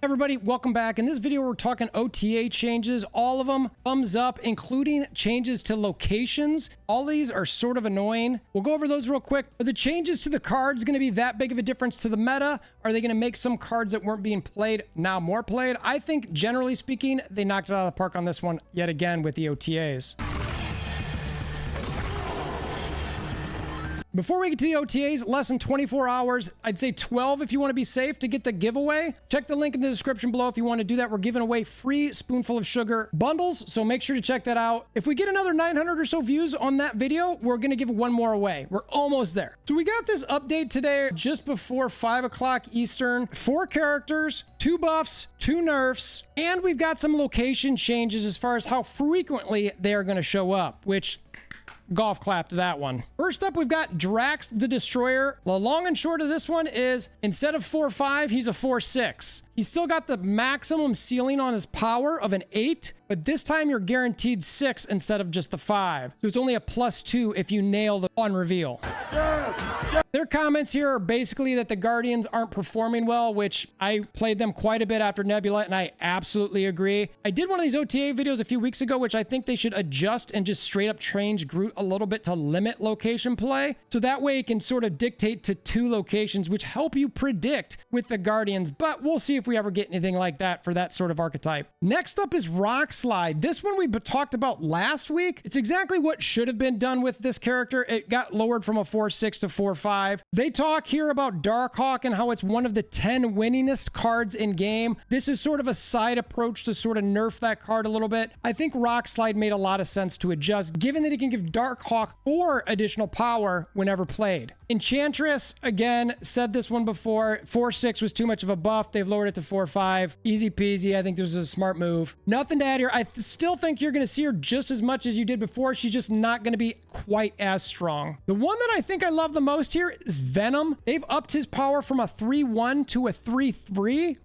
Everybody, welcome back. In this video, we're talking OTA changes, all of them, thumbs up, including changes to locations. All these are sort of annoying. We'll go over those real quick. Are the changes to the cards going to be that big of a difference to the meta? Are they going to make some cards that weren't being played now more played? I think, generally speaking, they knocked it out of the park on this one yet again with the OTAs. Before we get to the OTAs, less than 24 hours. I'd say 12 if you want to be safe to get the giveaway. Check the link in the description below if you want to do that. We're giving away free spoonful of sugar bundles, so make sure to check that out. If we get another 900 or so views on that video, we're going to give one more away. We're almost there. So we got this update today just before 5 o'clock Eastern. 4 characters, 2 buffs, 2 nerfs, and we've got some location changes as far as how frequently they are going to show up, which... golf clap to that one. First up, we've got Drax the Destroyer. The long and short of this one is instead of 4-5, he's a 4-6. He's still got the maximum ceiling on his power of an 8, but this time you're guaranteed 6 instead of just the 5. So it's only a +2 if you nail the on reveal. Their comments here are basically that the Guardians aren't performing well, which I played them quite a bit after Nebula, and I absolutely agree. I did one of these OTA videos a few weeks ago, which I think they should adjust and just straight up change Groot a little bit to limit location play. So that way it can sort of dictate to 2 locations, which help you predict with the Guardians. But we'll see if we ever get anything like that for that sort of archetype. Next up is Rockslide. This one we talked about last week. It's exactly what should have been done with this character. It got lowered from a 4-6 to 4-5. They talk here about Darkhawk and how it's one of the 10 winningest cards in game. This is sort of a side approach to sort of nerf that card a little bit. I think Rockslide made a lot of sense to adjust, given that he can give Darkhawk 4 additional power whenever played. Enchantress, again, said this one before. 4-6 was too much of a buff. They've lowered it to 4-5. Easy peasy. I think this is a smart move. Nothing to add here. I still think you're going to see her just as much as you did before. She's just not going to be quite as strong. The one that I think I love the most here is Venom. They've upped his power from a 3-1 to a 3-3.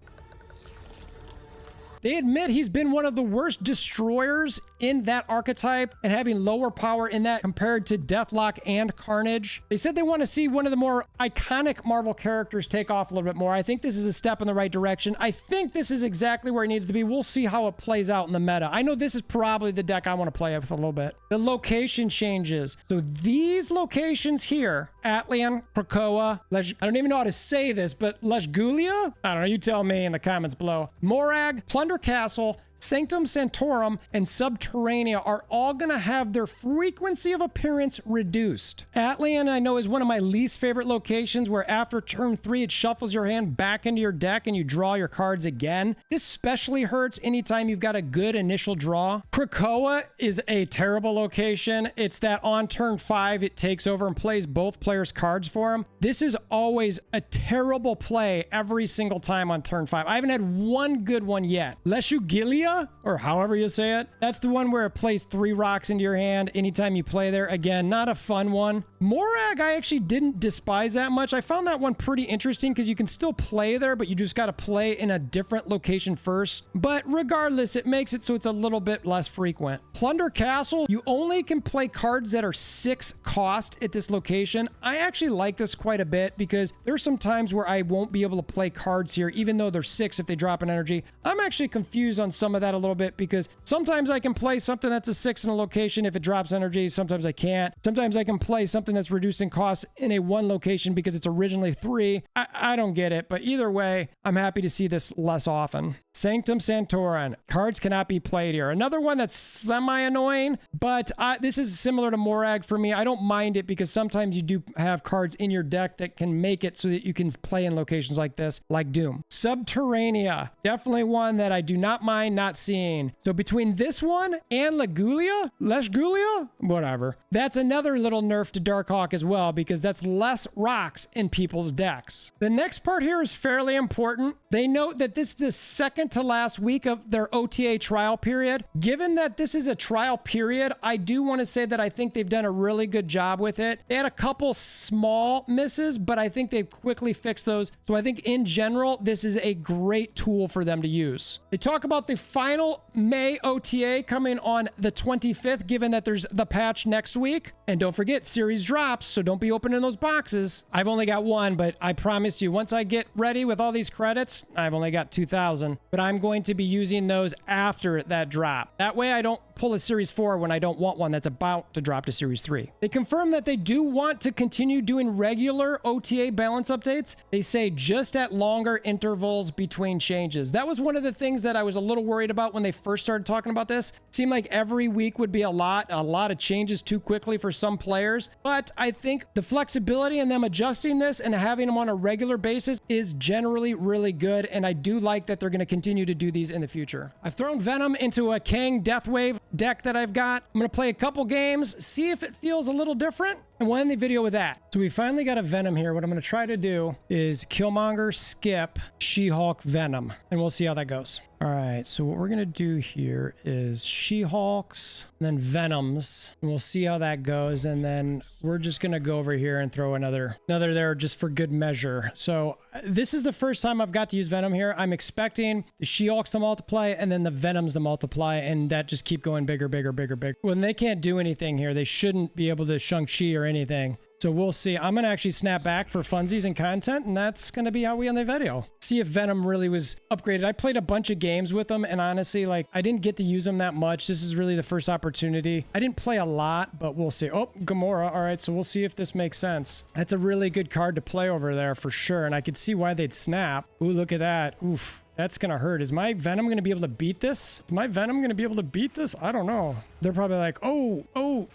They admit he's been one of the worst destroyers in that archetype and having lower power in that compared to Deathlock and Carnage. They said they want to see one of the more iconic Marvel characters take off a little bit more. I think this is a step in the right direction. I think this is exactly where it needs to be. We'll see how it plays out in the meta. I know this is probably the deck I want to play with a little bit. The location changes. So these locations here, Atlian, Krakoa, I don't even know how to say this, but Leshgulia? I don't know. You tell me in the comments below. Morag, Plunder Castle, Sanctum Sanctorum, and Subterranea are all going to have their frequency of appearance reduced. Atlian, I know, is one of my least favorite locations where after turn 3, it shuffles your hand back into your deck and you draw your cards again. This especially hurts anytime you've got a good initial draw. Krakoa is a terrible location. It's that on turn 5, it takes over and plays both players' cards for them. This is always a terrible play every single time on turn 5. I haven't had one good one yet. Leshgulia, or however you say it. That's the one where it plays 3 rocks into your hand anytime you play there. Again, not a fun one. Morag, I actually didn't despise that much. I found that one pretty interesting because you can still play there, but you just got to play in a different location first. But regardless, it makes it so it's a little bit less frequent. Plunder Castle, you only can play cards that are 6 cost at this location. I actually like this quite a bit because there's some times where I won't be able to play cards here, even though they're 6 if they drop an energy. I'm actually confused on some of that a little bit because sometimes I can play something that's a 6 in a location if it drops energy. Sometimes I can't. Sometimes I can play something that's reducing costs in a 1 location because it's originally 3. I don't get it, but either way, I'm happy to see this less often. Sanctum Sanctorum. Cards cannot be played here. Another one that's semi-annoying, but this is similar to Morag for me. I don't mind it because sometimes you do have cards in your deck that can make it so that you can play in locations like this, like Doom. Subterranea. Definitely one that I do not mind not seeing. So between this one and Leshgulia, whatever. That's another little nerf to Darkhawk as well because that's less rocks in people's decks. The next part here is fairly important. They note that this is the second to last week of their OTA trial period. Given that this is a trial period, I do want to say that I think they've done a really good job with it. They had a couple small misses, but I think they've quickly fixed those. So I think in general, this is a great tool for them to use. They talk about the final May OTA coming on the 25th, given that there's the patch next week. And don't forget, series drops, so don't be opening those boxes. I've only got one, but I promise you, once I get ready with all these credits, I've only got 2,000. But I'm going to be using those after that drop. That way I don't pull a Series 4 when I don't want one that's about to drop to Series 3. They confirm that they do want to continue doing regular OTA balance updates. They say just at longer intervals between changes. That was one of the things that I was a little worried about when they first started talking about this. It seemed like every week would be a lot of changes too quickly for some players. But I think the flexibility in them adjusting this and having them on a regular basis is generally really good. And I do like that they're going to continue to do these in the future. I've thrown Venom into a Kang Deathwave deck that I've got. I'm going to play a couple games, see if it feels a little different, and we'll end the video with that. So we finally got a Venom here. What I'm going to try to do is Killmonger, Skip, She-Hulk, Venom, and we'll see how that goes. All right, so what we're going to do here is She-Hulks, and then Venoms, and we'll see how that goes. And then we're just going to go over here and throw another there just for good measure. So this is the first time I've got to use Venom here. I'm expecting the She-Hulks to multiply and then the Venoms to multiply, and that just keep going bigger, bigger, bigger, bigger. When they can't do anything here, they shouldn't be able to Shang-Chi or anything. So we'll see. I'm going to actually snap back for funsies and content, and that's going to be how we end the video. See if Venom really was upgraded. I played a bunch of games with them, and honestly, like, I didn't get to use them that much. This is really the first opportunity. I didn't play a lot, but we'll see. Oh, Gamora. All right, so we'll see if this makes sense. That's a really good card to play over there for sure, and I could see why they'd snap. Ooh, look at that. Oof. That's going to hurt. Is my Venom going to be able to beat this? Is my Venom going to be able to beat this? I don't know. They're probably like, oh,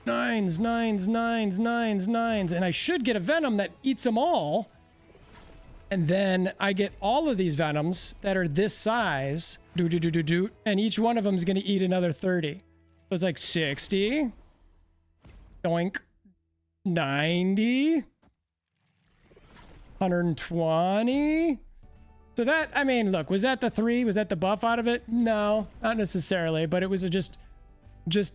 nines. And I should get a Venom that eats them all. And then I get all of these Venoms that are this size. And each one of them is going to eat another 30. So it's like 60. Doink. 90. 120. So that, I mean, look, was that the 3? Was that the buff out of it? No, not necessarily, but it was just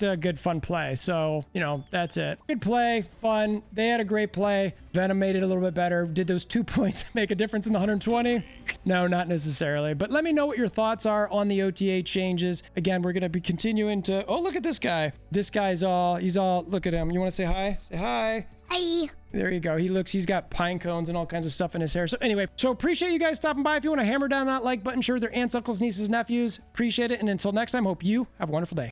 a good fun play. So, you know, that's it. Good play, fun. They had a great play. Venom made it a little bit better. Did those 2 points make a difference in the 120? No, not necessarily. But let me know what your thoughts are on the OTA changes. Again, we're going to be continuing to... Oh, look at this guy. This guy's all... He's all... Look at him. You want to say hi? Say hi. Hi. There you go. He's got pine cones and all kinds of stuff in his hair. So anyway, so appreciate you guys stopping by. If you want to hammer down that like button, share with your aunts, uncles, nieces, nephews, appreciate it. And until next time, hope you have a wonderful day.